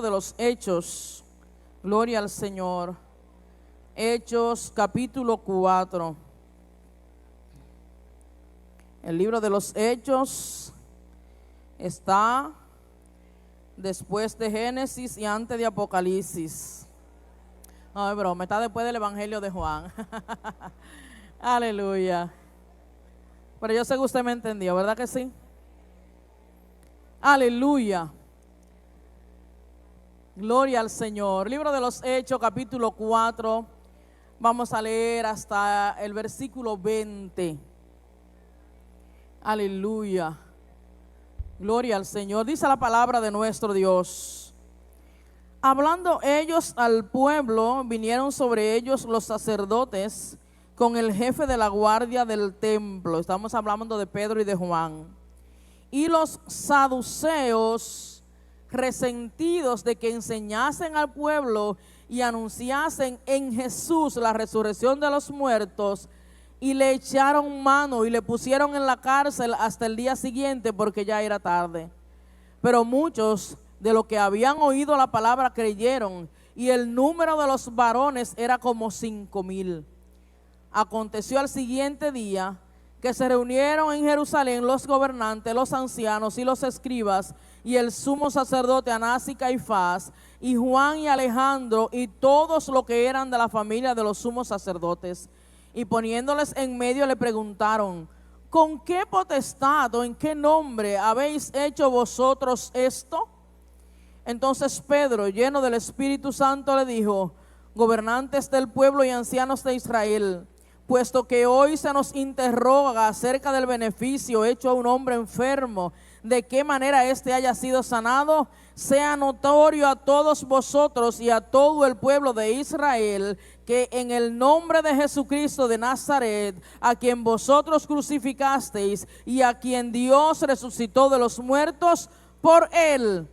De los Hechos, gloria al Señor. Hechos capítulo 4. El libro de los Hechos está después de Génesis y antes de Apocalipsis. No, es broma, está después del Evangelio de Juan. Aleluya. Pero yo sé que usted me entendió, ¿verdad que sí? Aleluya. Gloria al Señor. Libro de los Hechos, capítulo 4. Vamos a leer hasta el versículo 20. Aleluya. Gloria al Señor. Dice la palabra de nuestro Dios. Hablando ellos al pueblo, vinieron sobre ellos los sacerdotes con el jefe de la guardia del templo. Estamos hablando de Pedro y de Juan. Y los saduceos, resentidos de que enseñasen al pueblo y anunciasen en Jesús la resurrección de los muertos, y le echaron mano y le pusieron en la cárcel hasta el día siguiente, porque ya era tarde. Pero muchos de los que habían oído la palabra creyeron, y el número de los varones era como 5,000. Aconteció al siguiente día que se reunieron en Jerusalén los gobernantes, los ancianos y los escribas, y el sumo sacerdote Anás y Caifás, y Juan y Alejandro, y todos los que eran de la familia de los sumos sacerdotes. Y poniéndoles en medio le preguntaron: ¿con qué potestad o en qué nombre habéis hecho vosotros esto? Entonces Pedro, lleno del Espíritu Santo, le dijo: gobernantes del pueblo y ancianos de Israel, puesto que hoy se nos interroga acerca del beneficio hecho a un hombre enfermo, de qué manera éste haya sido sanado, sea notorio a todos vosotros y a todo el pueblo de Israel, que en el nombre de Jesucristo de Nazaret, a quien vosotros crucificasteis y a quien Dios resucitó de los muertos, por él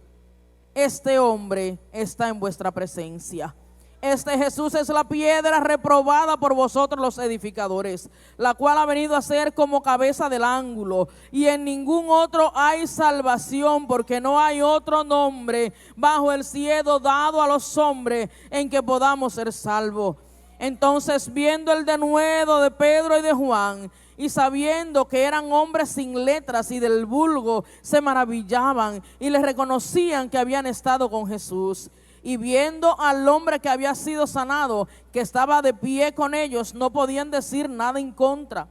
este hombre está en vuestra presencia. Este Jesús es la piedra reprobada por vosotros los edificadores, la cual ha venido a ser como cabeza del ángulo, y en ningún otro hay salvación, porque no hay otro nombre bajo el cielo dado a los hombres en que podamos ser salvos. Entonces, viendo el denuedo de Pedro y de Juan, y sabiendo que eran hombres sin letras y del vulgo, se maravillaban y les reconocían que habían estado con Jesús. Y viendo al hombre que había sido sanado, que estaba de pie con ellos, no podían decir nada en contra.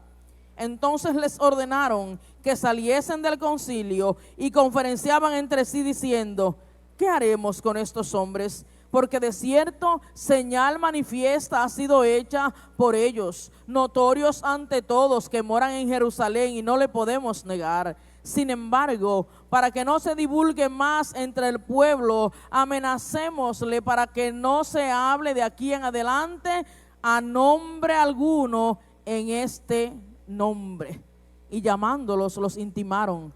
Entonces les ordenaron que saliesen del concilio y conferenciaban entre sí diciendo: ¿qué haremos con estos hombres? Porque de cierto señal manifiesta ha sido hecha por ellos, notorios ante todos que moran en Jerusalén, y no le podemos negar. Sin embargo, para que no se divulgue más entre el pueblo, amenacémosle para que no se hable de aquí en adelante a nombre alguno en este nombre. Y llamándolos, los intimaron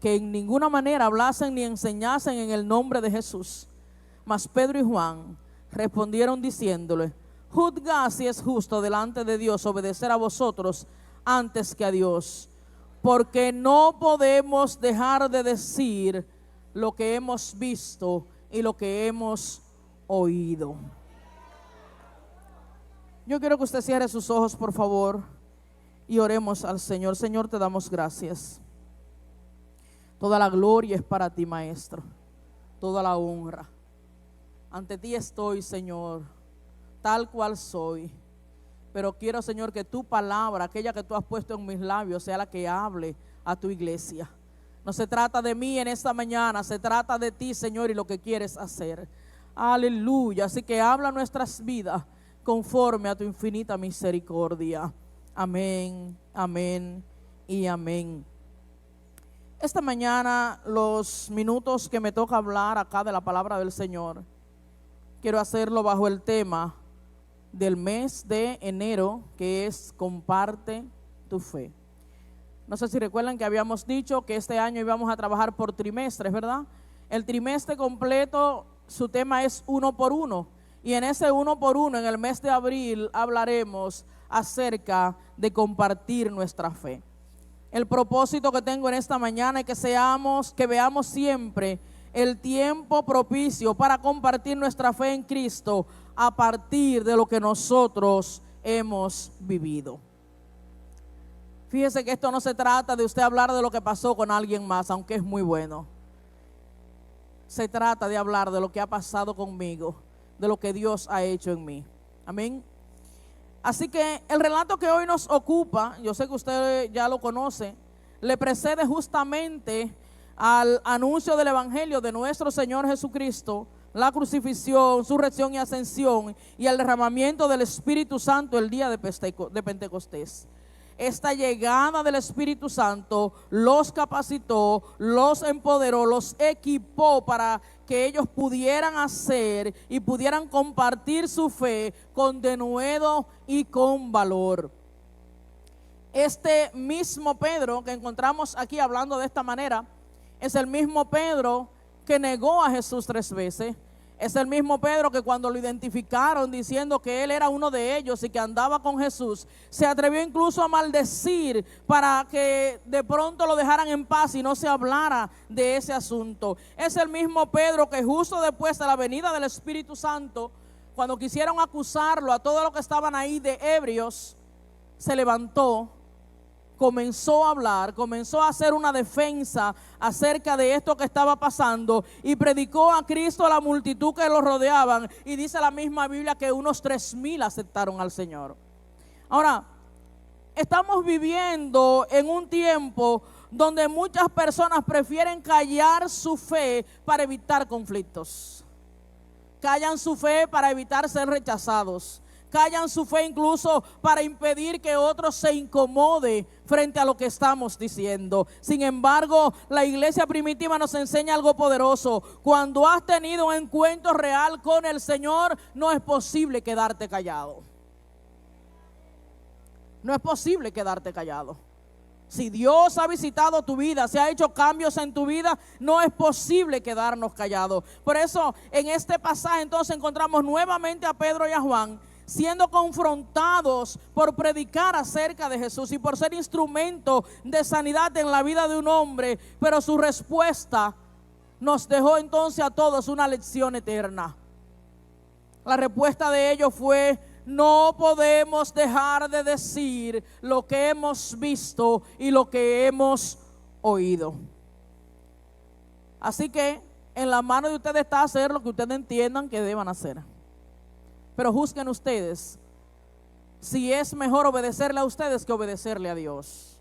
que en ninguna manera hablasen ni enseñasen en el nombre de Jesús. Mas Pedro y Juan respondieron diciéndole: juzgad si es justo delante de Dios obedecer a vosotros antes que a Dios, porque no podemos dejar de decir lo que hemos visto y lo que hemos oído. Yo quiero que usted cierre sus ojos, por favor, y oremos al Señor. Señor, te damos gracias. Toda la gloria es para ti, Maestro, toda la honra. Ante ti estoy, Señor, tal cual soy. Pero quiero, Señor, que tu palabra, aquella que tú has puesto en mis labios, sea la que hable a tu iglesia. No se trata de mí en esta mañana, se trata de ti, Señor, y lo que quieres hacer. Aleluya. Así que habla nuestras vidas conforme a tu infinita misericordia. Amén, amén y amén. Esta mañana, los minutos que me toca hablar acá de la palabra del Señor, quiero hacerlo bajo el tema del mes de enero, que es comparte tu fe. No sé si recuerdan que habíamos dicho que este año íbamos a trabajar por trimestres, ¿verdad? El trimestre completo, su tema es 1 por 1. Y en ese 1 por 1, en el mes de abril, hablaremos acerca de compartir nuestra fe. El propósito que tengo en esta mañana es que veamos siempre el tiempo propicio para compartir nuestra fe en Cristo a partir de lo que nosotros hemos vivido. Fíjese que esto no se trata de usted hablar de lo que pasó con alguien más, aunque es muy bueno. Se trata de hablar de lo que ha pasado conmigo, de lo que Dios ha hecho en mí. Amén. Así que el relato que hoy nos ocupa, yo sé que usted ya lo conoce, le precede justamente al anuncio del Evangelio de nuestro Señor Jesucristo, la crucifixión, su resurrección y ascensión, y el derramamiento del Espíritu Santo el día de Pentecostés. Esta llegada del Espíritu Santo los capacitó, los empoderó, los equipó para que ellos pudieran hacer y pudieran compartir su fe con denuedo y con valor. Este mismo Pedro que encontramos aquí hablando de esta manera es el mismo Pedro que negó a Jesús 3 veces. Es el mismo Pedro que cuando lo identificaron diciendo que él era uno de ellos y que andaba con Jesús, se atrevió incluso a maldecir para que de pronto lo dejaran en paz y no se hablara de ese asunto. Es el mismo Pedro que justo después de la venida del Espíritu Santo, cuando quisieron acusarlo a todos los que estaban ahí de ebrios, se levantó, comenzó a hablar, comenzó a hacer una defensa acerca de esto que estaba pasando y predicó a Cristo a la multitud que lo rodeaban, y dice la misma Biblia que unos 3,000 aceptaron al Señor. Ahora, estamos viviendo en un tiempo donde muchas personas prefieren callar su fe para evitar conflictos. Callan su fe para evitar ser rechazados. Callan su fe incluso para impedir que otros se incomode frente a lo que estamos diciendo. Sin embargo, la iglesia primitiva nos enseña algo poderoso. Cuando has tenido un encuentro real con el Señor, no es posible quedarte callado. No es posible quedarte callado. Si Dios ha visitado tu vida, si ha hecho cambios en tu vida, no es posible quedarnos callados. Por eso, en este pasaje entonces encontramos nuevamente a Pedro y a Juan siendo confrontados por predicar acerca de Jesús y por ser instrumento de sanidad en la vida de un hombre, pero su respuesta nos dejó entonces a todos una lección eterna. La respuesta de ellos fue: no podemos dejar de decir lo que hemos visto y lo que hemos oído. Así que en la mano de ustedes está hacer lo que ustedes entiendan que deban hacer. Pero juzguen ustedes si es mejor obedecerle a ustedes que obedecerle a Dios.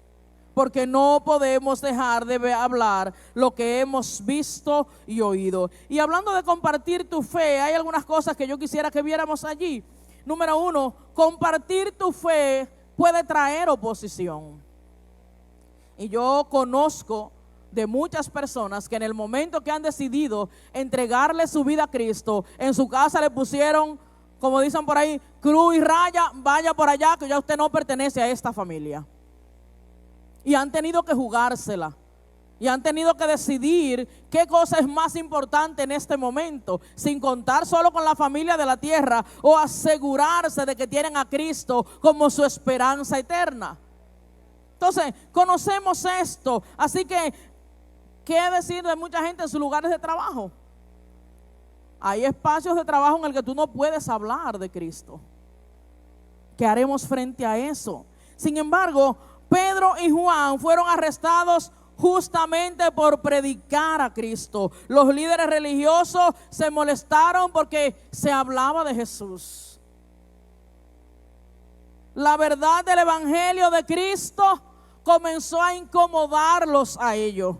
Porque no podemos dejar de hablar lo que hemos visto y oído. Y hablando de compartir tu fe, hay algunas cosas que yo quisiera que viéramos allí. Número 1, compartir tu fe puede traer oposición. Y yo conozco de muchas personas que en el momento que han decidido entregarle su vida a Cristo, en su casa le pusieron, como dicen por ahí, cruz y raya, vaya por allá que ya usted no pertenece a esta familia. Y han tenido que jugársela. Y han tenido que decidir qué cosa es más importante en este momento, sin contar solo con la familia de la tierra, o asegurarse de que tienen a Cristo como su esperanza eterna. Entonces, conocemos esto. Así que, ¿qué decir de mucha gente en sus lugares de trabajo? Hay espacios de trabajo en el que tú no puedes hablar de Cristo. ¿Qué haremos frente a eso? Sin embargo, Pedro y Juan fueron arrestados justamente por predicar a Cristo. Los líderes religiosos se molestaron porque se hablaba de Jesús. La verdad del Evangelio de Cristo comenzó a incomodarlos a ellos,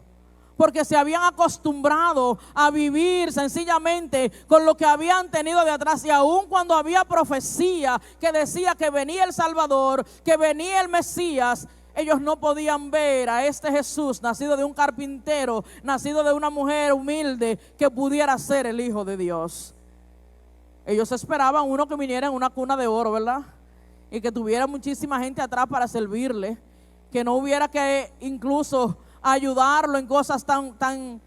porque se habían acostumbrado a vivir sencillamente con lo que habían tenido de atrás. Y aun cuando había profecía que decía que venía el Salvador, que venía el Mesías, ellos no podían ver a este Jesús, nacido de un carpintero, nacido de una mujer humilde, que pudiera ser el Hijo de Dios. Ellos esperaban uno que viniera en una cuna de oro, ¿verdad? Y que tuviera muchísima gente atrás para servirle, que no hubiera que incluso ayudarlo en cosas tan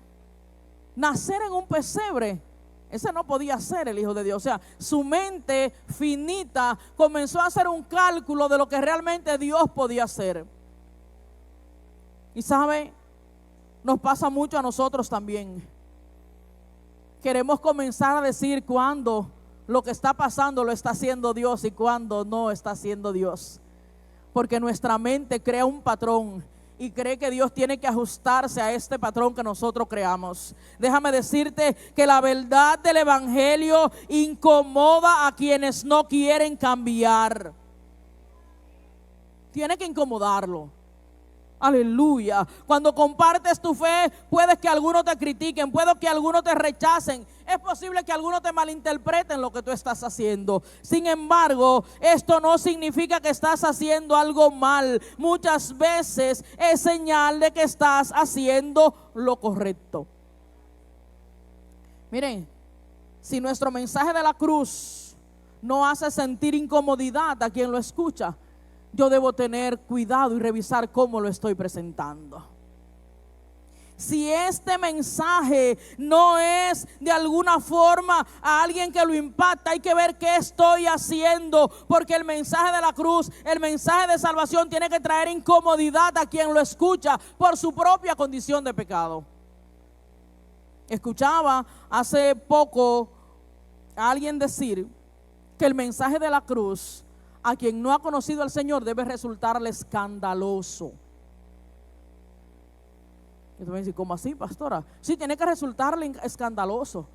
nacer en un pesebre. Ese no podía ser el Hijo de Dios. O sea, su mente finita comenzó a hacer un cálculo de lo que realmente Dios podía hacer. Y sabe, nos pasa mucho a nosotros también. queremos comenzar a decir cuándo lo que está pasando lo está haciendo Dios y cuándo no está haciendo Dios. Porque nuestra mente crea un patrón y cree que Dios tiene que ajustarse a este patrón que nosotros creamos. Déjame decirte que la verdad del evangelio incomoda a quienes no quieren cambiar. Tiene que incomodarlo. Aleluya. Cuando compartes tu fe, puedes que algunos te critiquen, puede que algunos te rechacen. Es posible que algunos te malinterpreten lo que tú estás haciendo. Sin embargo, esto no significa que estás haciendo algo mal. Muchas veces es señal de que estás haciendo lo correcto. Miren, si nuestro mensaje de la cruz no hace sentir incomodidad a quien lo escucha, yo debo tener cuidado y revisar cómo lo estoy presentando. Si este mensaje no es de alguna forma a alguien que lo impacta, hay que ver qué estoy haciendo, porque el mensaje de la cruz, el mensaje de salvación tiene que traer incomodidad a quien lo escucha por su propia condición de pecado. Escuchaba hace poco a alguien decir que el mensaje de la cruz a quien no ha conocido al Señor debe resultarle escandaloso. Y tú me dices, ¿cómo así, pastora? Sí, tiene que resultarle escandaloso.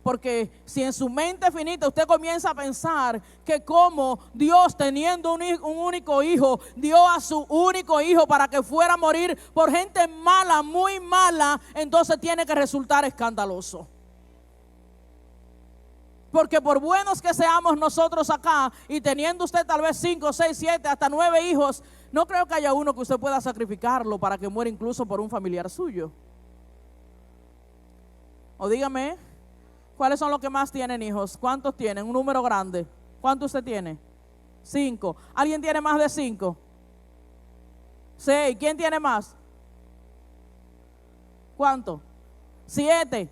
Porque si en su mente finita usted comienza a pensar que como Dios, teniendo un único hijo, dio a su único hijo para que fuera a morir por gente mala, muy mala, entonces tiene que resultar escandaloso. Porque por buenos que seamos nosotros acá, y teniendo usted tal vez 5, 6, 7, hasta 9 hijos, no creo que haya uno que usted pueda sacrificarlo para que muera incluso por un familiar suyo. O dígame, ¿cuáles son los que más tienen hijos? ¿Cuántos tienen? Un número grande. ¿Cuántos usted tiene? 5. ¿Alguien tiene más de 5? 6. ¿Quién tiene más? ¿Cuánto? 7.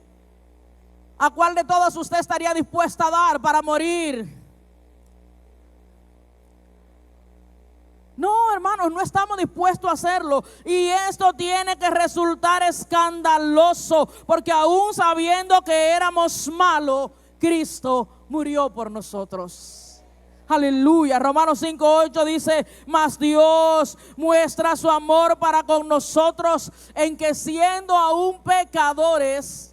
¿A cuál de todos usted estaría dispuesta a dar para morir? No, hermanos, no estamos dispuestos a hacerlo. Y esto tiene que resultar escandaloso, porque aún sabiendo que éramos malos, Cristo murió por nosotros. Aleluya. Romanos 5:8 dice: mas Dios muestra su amor para con nosotros en que siendo aún pecadores,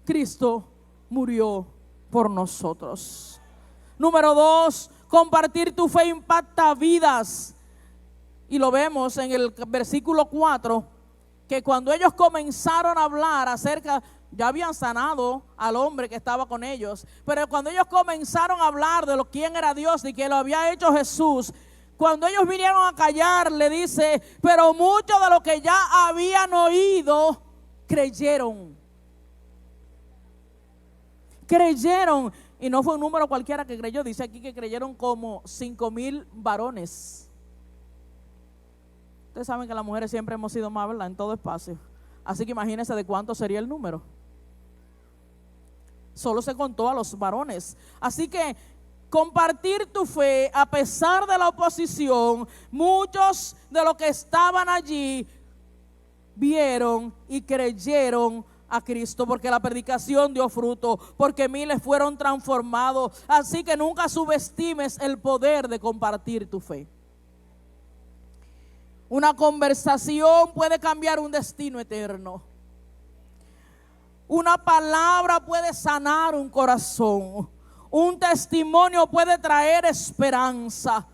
Cristo murió por nosotros. Número 2, compartir tu fe impacta vidas. Y lo vemos en el versículo 4, que cuando ellos comenzaron a hablar acerca, ya habían sanado al hombre que estaba con ellos, pero cuando ellos comenzaron a hablar de quién era Dios y que lo había hecho Jesús, cuando ellos vinieron a callar, le dice, pero muchos de los que ya habían oído creyeron. Creyeron, y no fue un número cualquiera que creyó, dice aquí que creyeron como 5,000 varones. Ustedes saben que las mujeres siempre hemos sido más, ¿verdad? En todo espacio. Así que imagínense de cuánto sería el número. Solo se contó a los varones. Así que compartir tu fe a pesar de la oposición, muchos de los que estaban allí vieron y creyeron a Cristo, porque la predicación dio fruto, porque miles fueron transformados. Así que nunca subestimes el poder de compartir tu fe. Una conversación puede cambiar un destino eterno. Una palabra puede sanar un corazón. Un testimonio puede traer esperanza.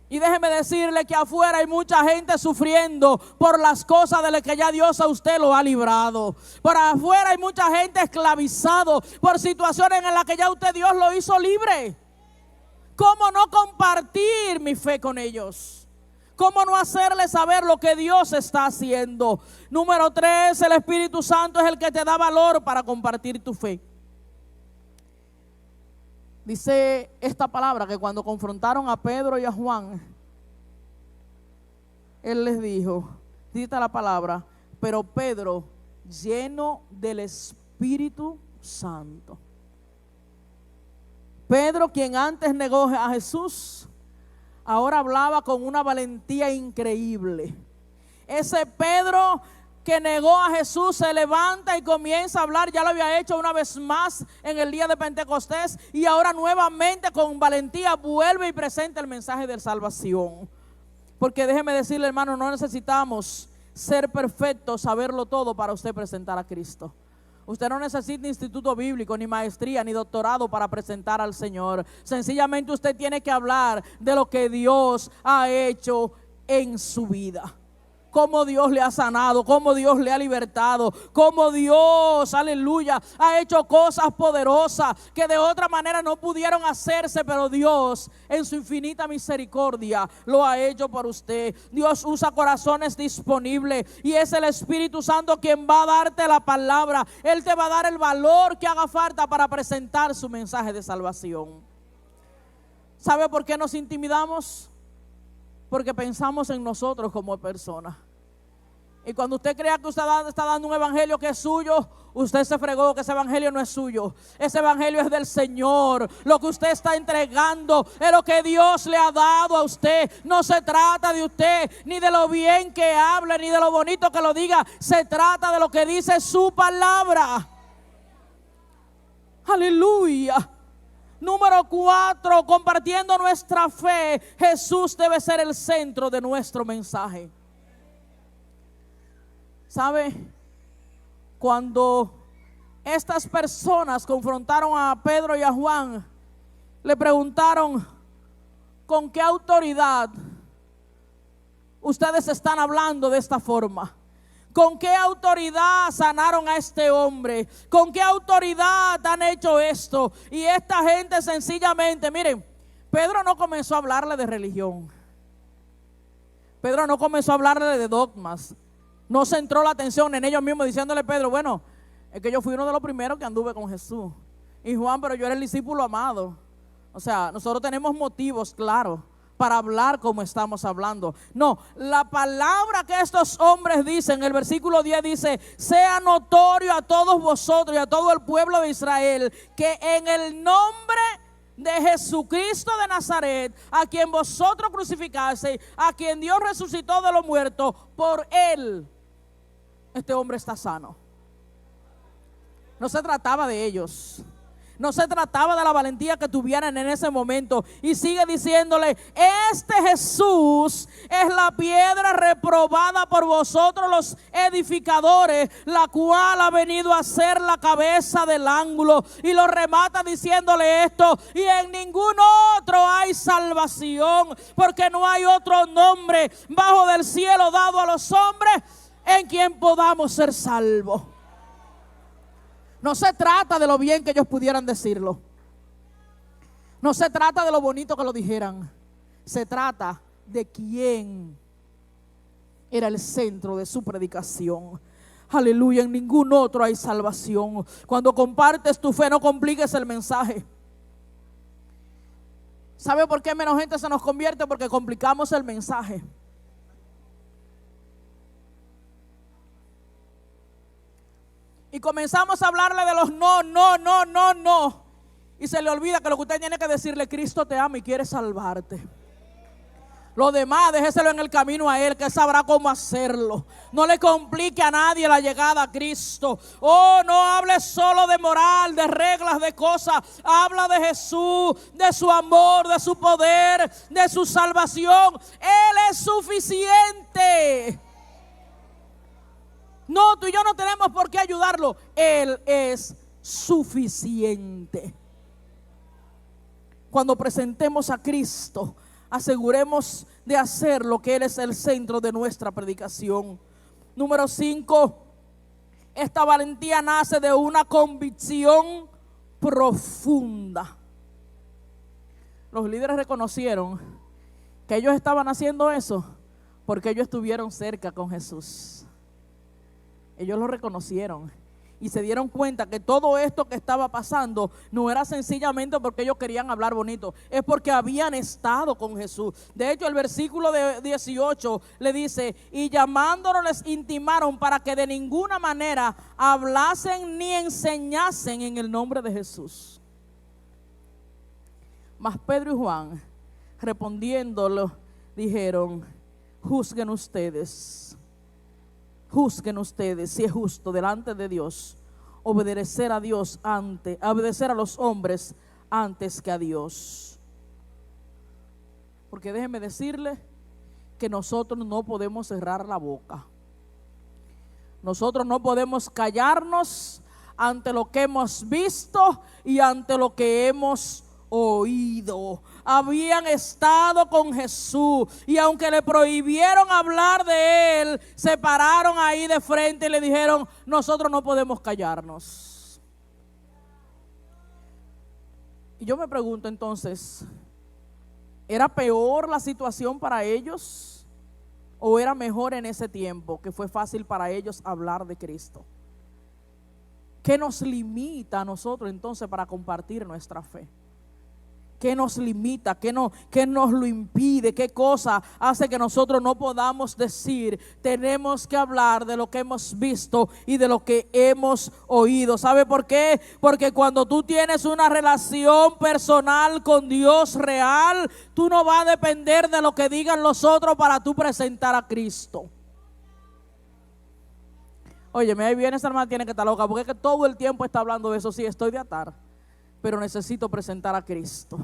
Y déjeme decirle que afuera hay mucha gente sufriendo por las cosas de las que ya Dios a usted lo ha librado. Por afuera hay mucha gente esclavizado por situaciones en las que ya usted Dios lo hizo libre. ¿Cómo no compartir mi fe con ellos? ¿Cómo no hacerles saber lo que Dios está haciendo? Número 3, el Espíritu Santo es el que te da valor para compartir tu fe. Dice esta palabra que cuando confrontaron a Pedro y a Juan, él les dijo, dice la palabra, pero Pedro, lleno del Espíritu Santo. Pedro, quien antes negó a Jesús, ahora hablaba con una valentía increíble. Ese Pedro que negó a Jesús se levanta y comienza a hablar. Ya lo había hecho una vez más en el día de Pentecostés y ahora nuevamente con valentía vuelve y presenta el mensaje de salvación. Porque déjeme decirle, hermano, no necesitamos ser perfectos, saberlo todo para usted presentar a Cristo. Usted no necesita instituto bíblico, ni maestría, ni doctorado para presentar al Señor. Sencillamente usted tiene que hablar de lo que Dios ha hecho en su vida. Cómo Dios le ha sanado, cómo Dios le ha libertado, cómo Dios, aleluya, ha hecho cosas poderosas que de otra manera no pudieron hacerse, pero Dios en su infinita misericordia lo ha hecho por usted. Dios usa corazones disponibles y es el Espíritu Santo quien va a darte la palabra. Él te va a dar el valor que haga falta para presentar su mensaje de salvación. ¿Sabe por qué nos intimidamos? Porque pensamos en nosotros como personas. Y cuando usted crea que usted está dando un evangelio que es suyo, usted se fregó, que ese evangelio no es suyo. Ese evangelio es del Señor. Lo que usted está entregando es lo que Dios le ha dado a usted. No se trata de usted, ni de lo bien que hable, ni de lo bonito que lo diga. Se trata de lo que dice su palabra. Aleluya. Número 4, compartiendo nuestra fe, Jesús debe ser el centro de nuestro mensaje. ¿Sabe? Cuando estas personas confrontaron a Pedro y a Juan, le preguntaron, ¿con qué autoridad ustedes están hablando de esta forma? ¿Con qué autoridad sanaron a este hombre? ¿Con qué autoridad han hecho esto? Y esta gente sencillamente, miren, Pedro no comenzó a hablarle de religión. Pedro no comenzó a hablarle de dogmas. No centró la atención en ellos mismos diciéndole, Pedro, bueno, es que yo fui uno de los primeros que anduve con Jesús. Y Juan, pero yo era el discípulo amado. O sea, nosotros tenemos motivos, claro, para hablar como estamos hablando. No, la palabra que estos hombres dicen, el versículo 10 dice, sea notorio a todos vosotros y a todo el pueblo de Israel, que en el nombre de Jesucristo de Nazaret, a quien vosotros crucificasteis, a quien Dios resucitó de los muertos, por él, este hombre está sano. No se trataba de ellos. No se trataba de la valentía que tuvieran en ese momento. Y sigue diciéndole, este Jesús es la piedra reprobada por vosotros los edificadores, la cual ha venido a ser la cabeza del ángulo. Y lo remata diciéndole esto, y en ningún otro hay salvación, porque no hay otro nombre bajo del cielo dado a los hombres en quien podamos ser salvos. No se trata de lo bien que ellos pudieran decirlo. No se trata de lo bonito que lo dijeran. Se trata de quién era el centro de su predicación. Aleluya, en ningún otro hay salvación. Cuando compartes tu fe, no compliques el mensaje. ¿Sabe por qué menos gente se nos convierte? Porque complicamos el mensaje. Y comenzamos a hablarle de los no. Y se le olvida que lo que usted tiene que decirle, Cristo te ama y quiere salvarte. Lo demás, déjeselo en el camino a Él, que Él sabrá cómo hacerlo. No le complique a nadie la llegada a Cristo. Oh, no hable solo de moral, de reglas, de cosas. Habla de Jesús, de su amor, de su poder, de su salvación. Él es suficiente. No, tú y yo no tenemos por qué ayudarlo. Él es suficiente. Cuando presentemos a Cristo, aseguremos de hacer lo que Él es el centro de nuestra predicación. Número 5, esta valentía nace de una convicción profunda. Los líderes reconocieron que ellos estaban haciendo eso porque ellos estuvieron cerca con Jesús. Ellos lo reconocieron y se dieron cuenta que todo esto que estaba pasando no era sencillamente porque ellos querían hablar bonito, es porque habían estado con Jesús. De hecho, el versículo de 18 le dice, y llamándolos les intimaron para que de ninguna manera hablasen ni enseñasen en el nombre de Jesús. Mas Pedro y Juan, respondiéndolo, dijeron, juzguen ustedes. juzguen ustedes si es justo delante de Dios obedecer a Dios obedecer a los hombres antes que a Dios. Porque déjenme decirle que nosotros no podemos cerrar la boca. Nosotros no podemos callarnos ante lo que hemos visto y ante lo que hemos oído. Habían estado con Jesús y aunque le prohibieron hablar de él, se pararon ahí de frente y le dijeron: nosotros no podemos callarnos. Y yo me pregunto entonces, ¿era peor la situación para ellos o era mejor en ese tiempo que fue fácil para ellos hablar de Cristo? ¿Qué nos limita a nosotros entonces para compartir nuestra fe? ¿Qué nos limita? ¿Qué nos lo impide? ¿Qué cosa hace que nosotros no podamos decir? Tenemos que hablar de lo que hemos visto y de lo que hemos oído. ¿Sabe por qué? Porque cuando tú tienes una relación personal con Dios real, tú no vas a depender de lo que digan los otros para tú presentar a Cristo. Óyeme, ahí viene esa hermana, tiene que estar loca, porque es que todo el tiempo está hablando de eso. Sí, estoy de atar, pero necesito presentar a Cristo.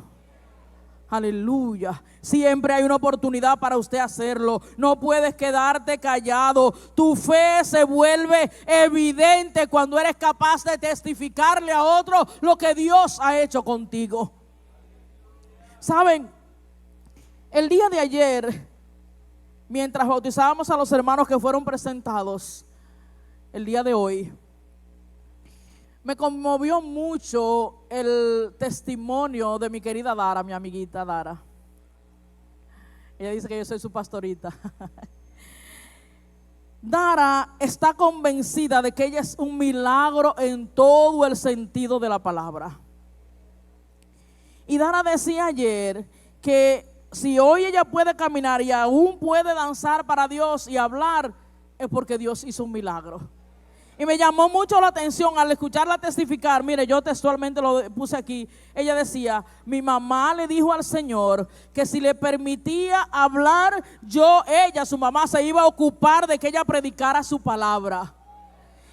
Aleluya. Siempre hay una oportunidad para usted hacerlo. No puedes quedarte callado. Tu fe se vuelve evidente cuando eres capaz de testificarle a otro lo que Dios ha hecho contigo. Saben, el día de ayer, mientras bautizábamos a los hermanos que fueron presentados, el día de hoy, me conmovió mucho el testimonio de mi querida Dara, mi amiguita Dara. Ella dice que yo soy su pastorita. Dara está convencida de que ella es un milagro en todo el sentido de la palabra. Y Dara decía ayer que si hoy ella puede caminar y aún puede danzar para Dios y hablar, es porque Dios hizo un milagro. Y me llamó mucho la atención al escucharla testificar. Mire, yo textualmente lo puse aquí. Ella decía: mi mamá le dijo al Señor que si le permitía hablar, su mamá se iba a ocupar de que ella predicara su palabra.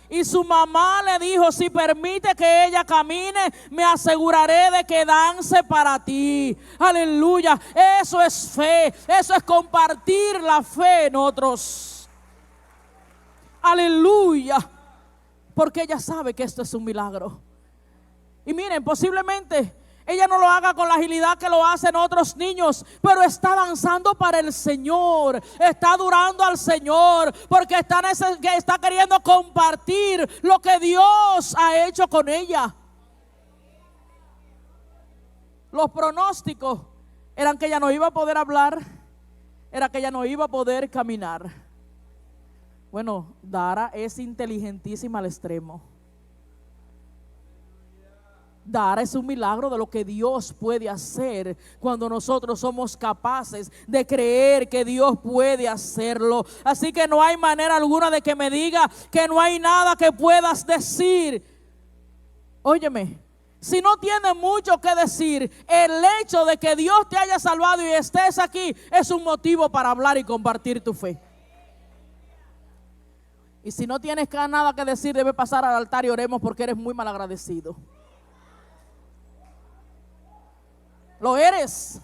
Y su mamá le dijo: si permite que ella camine, me aseguraré de que dance para ti. Aleluya. Eso es fe. Eso es compartir la fe en otros. Aleluya. Porque ella sabe que esto es un milagro. Y miren, posiblemente ella no lo haga con la agilidad que lo hacen otros niños, pero está danzando para el Señor, está adorando al Señor, porque está queriendo compartir lo que Dios ha hecho con ella. Los pronósticos eran que ella no iba a poder hablar, era que ella no iba a poder caminar. Bueno, Dara es inteligentísima al extremo. Dara es un milagro de lo que Dios puede hacer cuando nosotros somos capaces de creer que Dios puede hacerlo. Así que no hay manera alguna de que me diga que no hay nada que puedas decir. Óyeme, si no tienes mucho que decir, el hecho de que Dios te haya salvado y estés aquí es un motivo para hablar y compartir tu fe. Y si no tienes nada que decir, debe pasar al altar y oremos, porque eres muy mal agradecido. Lo eres.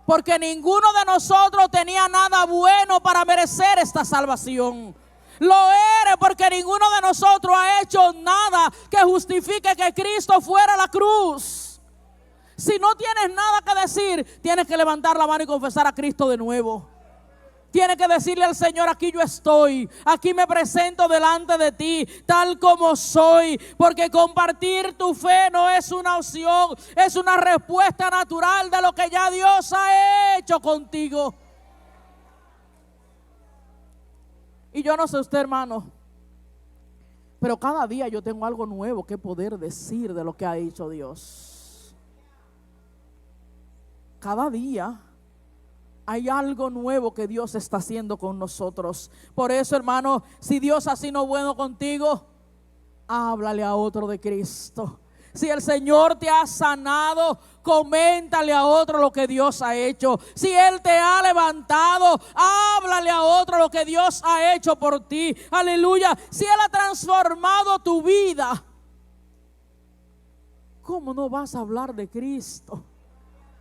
Porque ninguno de nosotros tenía nada bueno para merecer esta salvación. Lo eres porque ninguno de nosotros ha hecho nada que justifique que Cristo fuera a la cruz. Si no tienes nada que decir, tienes que levantar la mano y confesar a Cristo de nuevo. Tiene que decirle al Señor: aquí yo estoy, aquí me presento delante de ti, tal como soy. Porque compartir tu fe no es una opción, es una respuesta natural de lo que ya Dios ha hecho contigo. Y yo no sé usted, hermano, pero cada día yo tengo algo nuevo que poder decir de lo que ha hecho Dios. Cada día hay algo nuevo que Dios está haciendo con nosotros. Por eso, hermano, si Dios ha sido bueno contigo, háblale a otro de Cristo. Si el Señor te ha sanado, coméntale a otro lo que Dios ha hecho. Si Él te ha levantado, háblale a otro lo que Dios ha hecho por ti. Aleluya. Si Él ha transformado tu vida, ¿cómo no vas a hablar de Cristo?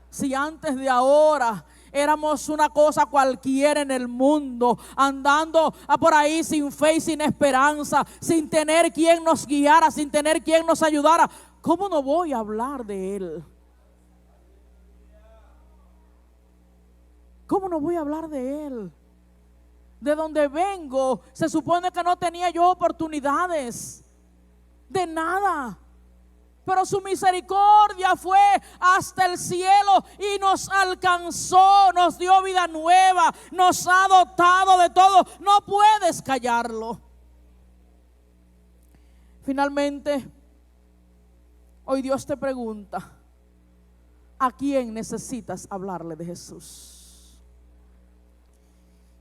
Si antes de ahora éramos una cosa cualquiera en el mundo, andando por ahí sin fe y sin esperanza, sin tener quien nos guiara, sin tener quien nos ayudara, ¿cómo no voy a hablar de Él? ¿Cómo no voy a hablar de Él? De donde vengo, se supone que no tenía yo oportunidades de nada. Pero su misericordia fue hasta el cielo y nos alcanzó, nos dio vida nueva, nos ha dotado de todo. No puedes callarlo. Finalmente, hoy Dios te pregunta, ¿a quién necesitas hablarle de Jesús?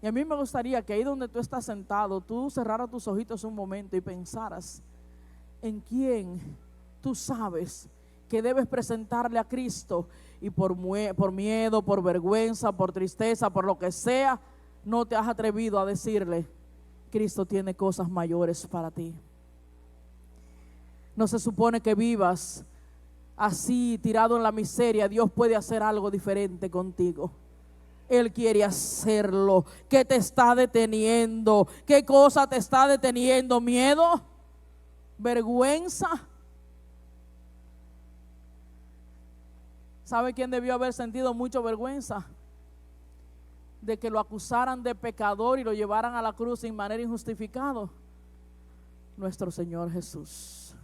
Y a mí me gustaría que ahí donde tú estás sentado, tú cerraras tus ojitos un momento y pensaras en quién tú sabes que debes presentarle a Cristo y por miedo, por vergüenza, por tristeza, por lo que sea, no te has atrevido a decirle, Cristo tiene cosas mayores para ti. No se supone que vivas así, tirado en la miseria. Dios puede hacer algo diferente contigo. Él quiere hacerlo. ¿Qué te está deteniendo? ¿Qué cosa te está deteniendo? ¿Miedo? ¿Vergüenza? ¿Sabe quién debió haber sentido mucha vergüenza? De que lo acusaran de pecador y lo llevaran a la cruz sin manera injustificado. Nuestro Señor Jesús.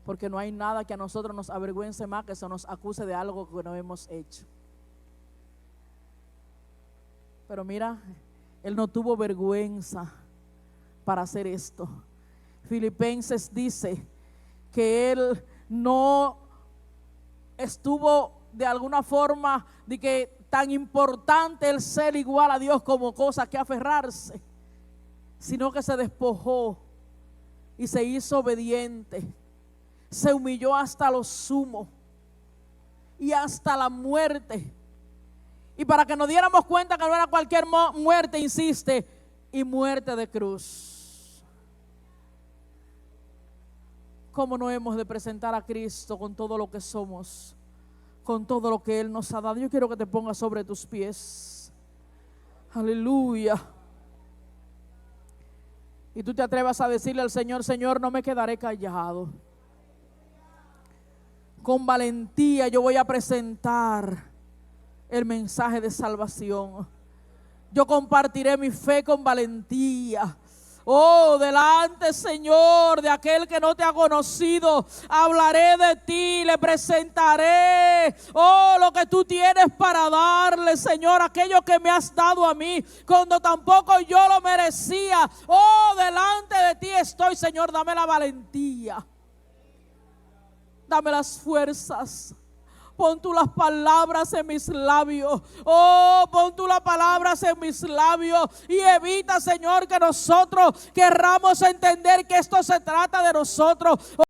Porque no hay nada que a nosotros nos avergüence más que se nos acuse de algo que no hemos hecho. Pero mira, Él no tuvo vergüenza para hacer esto. Filipenses dice que Él no estuvo de alguna forma de que tan importante el ser igual a Dios como cosa que aferrarse, sino que se despojó y se hizo obediente, se humilló hasta lo sumo y hasta la muerte. Y para que nos diéramos cuenta que no era cualquier muerte, insiste, y muerte de cruz. ¿Cómo no hemos de presentar a Cristo con todo lo que somos, con todo lo que Él nos ha dado? Yo quiero que te pongas sobre tus pies. Aleluya. Y tú te atrevas a decirle al Señor, Señor, no me quedaré callado. Con valentía yo voy a presentar el mensaje de salvación. Yo compartiré mi fe con valentía. Oh, delante, Señor, de aquel que no te ha conocido, hablaré de ti, le presentaré, oh, lo que tú tienes para darle, Señor, aquello que me has dado a mí, cuando tampoco yo lo merecía. Oh, delante de ti estoy, Señor, dame la valentía, dame las fuerzas. Pon tú las palabras en mis labios. Oh, pon tú las palabras en mis labios. Y evita, Señor, que nosotros querramos entender que esto se trata de nosotros.